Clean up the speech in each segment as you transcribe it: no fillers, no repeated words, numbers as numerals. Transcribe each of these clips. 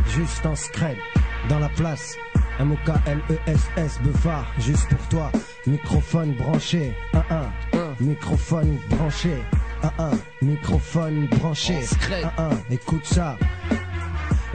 Juste en scred, dans la place. M-O-K-L-E-S-S, Beuphard, juste pour toi. Microphone branché, 1-1. Microphone branché, 1-1. Microphone branché, 1-1. Écoute ça.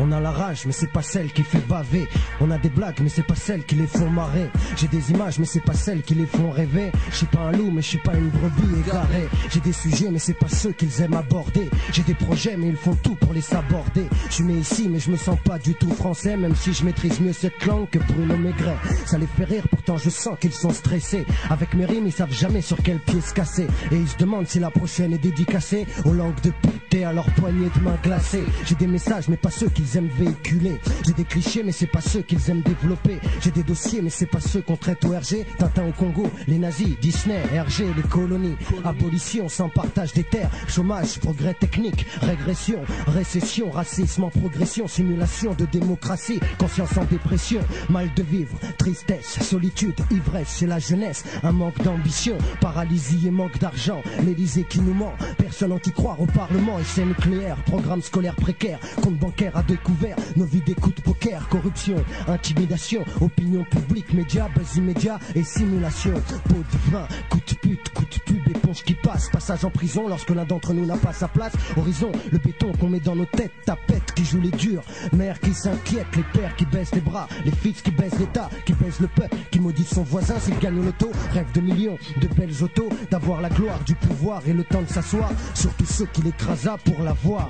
On a la rage, mais c'est pas celle qui fait baver. On a des blagues, mais c'est pas celles qui les font marrer. J'ai des images, mais c'est pas celles qui les font rêver. Je suis pas un loup, mais je suis pas une brebis égarée. J'ai des sujets, mais c'est pas ceux qu'ils aiment aborder. J'ai des projets, mais ils font tout pour les saborder. Je suis né ici, mais je me sens pas du tout français. Même si je maîtrise mieux cette langue que Bruno Maigret. Ça les fait rire, pourtant je sens qu'ils sont stressés. Avec mes rimes, ils savent jamais sur quel pied se casser. Et ils se demandent si la prochaine est dédicacée aux langues de pute et à leurs poignées de main glacées. J'ai des messages, mais pas ceux qu'ils aiment véhiculer. J'ai des clichés, mais c'est pas ceux qu'ils aiment développer. J'ai des dossiers, mais c'est pas ceux qu'on traite au RG. Tintin au Congo, les nazis, Disney, RG, les colonies. Abolition sans partage des terres. Chômage, progrès technique, régression, récession, racisme en progression, simulation de démocratie, conscience en dépression, mal de vivre, tristesse, solitude, ivresse chez la jeunesse, un manque d'ambition, paralysie et manque d'argent, l'Élysée qui nous ment, personne anti-croire au Parlement, essai nucléaire, programme scolaire précaire, compte bancaire à découvert, nos vies des coups de poker, corruption, intimidation, opinion publique, médias, buzz immédiat et simulation, pot de vin, coup de pute, coup de pub, éponge qui passe, passage en prison lorsque l'un d'entre nous n'a pas sa place, horizon, le béton qu'on met dans nos têtes, tapette qui joue les durs, mère qui s'inquiète, les pères qui baissent les bras, les fils qui baissent l'État, qui baissent le peuple, qui maudissent son voisin s'il gagne l'auto, rêve de millions, de belles autos, d'avoir la gloire, du pouvoir et le temps de s'asseoir, surtout ceux qui l'écrasa pour l'avoir,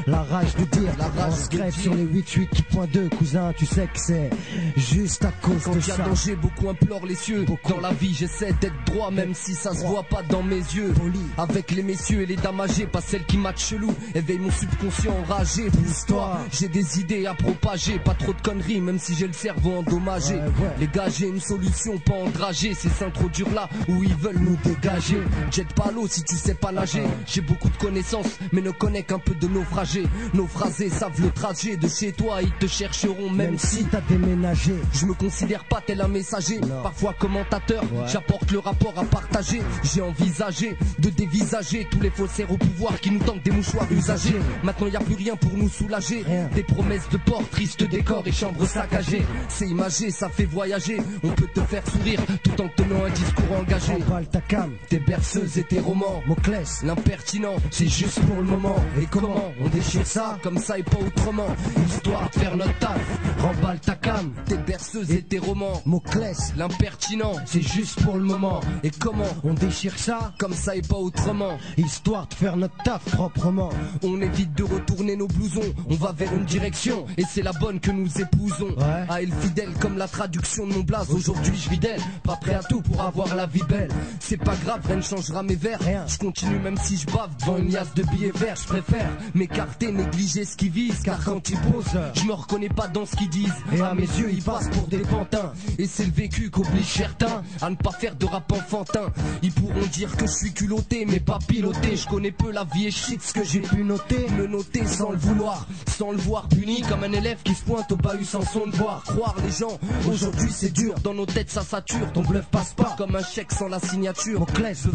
la rage de dire, on se grève sur les 88.2, cousin, tu sais que c'est juste à cause quand de y a ça. danger, beaucoup implorent les cieux. Dans la vie, j'essaie d'être droit, même si ça se voit pas dans mes yeux. Avec les messieurs et les dames âgées, pas celles qui matchent chelou. Éveille mon subconscient enragé. Pousse-toi, j'ai des idées à propager. Pas trop de conneries, même si j'ai le cerveau endommagé. Les gars, j'ai une solution, pas endrager. Ces seins trop durs là, où ils veulent nous dégager. Jette pas l'eau si tu sais pas nager. J'ai beaucoup de connaissances, mais ne connais qu'un peu de naufragés. Naufrasés savent le trajet de chez toi, ils te chercheront même si t'as déménagé. Je me considère pas tel un messager, parfois commentateur, j'apporte le rapport à partager. J'ai envisagé de dévisager tous les faussaires au pouvoir qui nous tentent des mouchoirs usagés. Maintenant y a plus rien pour nous soulager. Des promesses de port, tristes décors et chambres saccagées. C'est imagé, ça fait voyager. On peut te faire sourire tout en tenant un discours engagé. Remballe ta cam, tes berceuses et tes romans. Moclès, l'impertinent, c'est juste pour le moment. Et comment on déchire ça comme ça et pas autrement, histoire de faire notre taf. Remballe ta cam, tes berceuses et tes romans. Moclès, l'impertinent, c'est juste pour le moment. Et comment on déchire ça comme ça et pas autrement, histoire de faire notre taf proprement. On évite de retourner nos blousons, on va vers une direction et c'est la bonne que nous épousons. À elle fidèle comme la traduction de mon blaze. Aujourd'hui je vis d'elle, pas prêt à tout pour avoir la vie belle. C'est pas grave, rien ne changera mes vers. Je continue même si je bave devant une liasse de billets verts. Je préfère m'écarter, négliger ce qu'ils visent, car quand ils posent, je me reconnais pas dans ce qu'ils disent. Et à mes yeux ils passent pour des pantins. Et c'est le vécu qu'oblige certains à ne pas faire de rap enfantin. Ils pourront dire que je suis culotté mais pas piloté. Je connais peu la vie et shit ce que j'ai pu noter. Le noter sans le vouloir, sans le voir puni comme un élève qui se pointe au bahut sans son devoir. Croire les gens, aujourd'hui c'est dur. Dans nos têtes ça sature, ton bluff passe pas comme un chèque sans la signature. Moclès,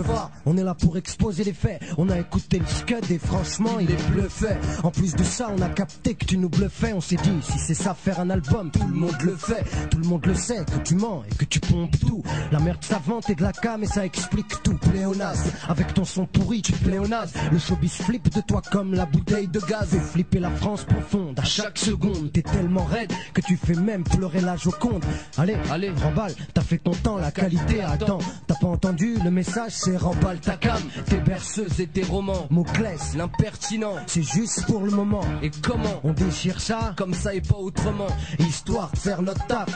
on est là pour exposer les faits. On a écouté le scud et franchement il est bluffait. En plus de ça on a capté que tu nous bluffais. On s'est dit si c'est ça faire un album, tout le monde le fait. Tout le monde le sait que tu mens et que tu pompes tout. La merde savante et de la cam et ça explique tout. Pléonasme, avec ton son pourri tu pléonasme. Le showbiz flippe de toi comme la bouteille de gaz. Fais flipper la France profonde à chaque seconde. T'es tellement raide que tu fais même pleurer la Joconde. Allez, remballe, t'as fait ton temps, la qualité attend. T'as pas entendu le message, c'est remballe ta cam. Tes berceuses et tes romans. Moclès, l'impertinent, c'est juste pour le moment. Et comment on déchire ça comme ça et pas autrement, histoire de faire notre taf.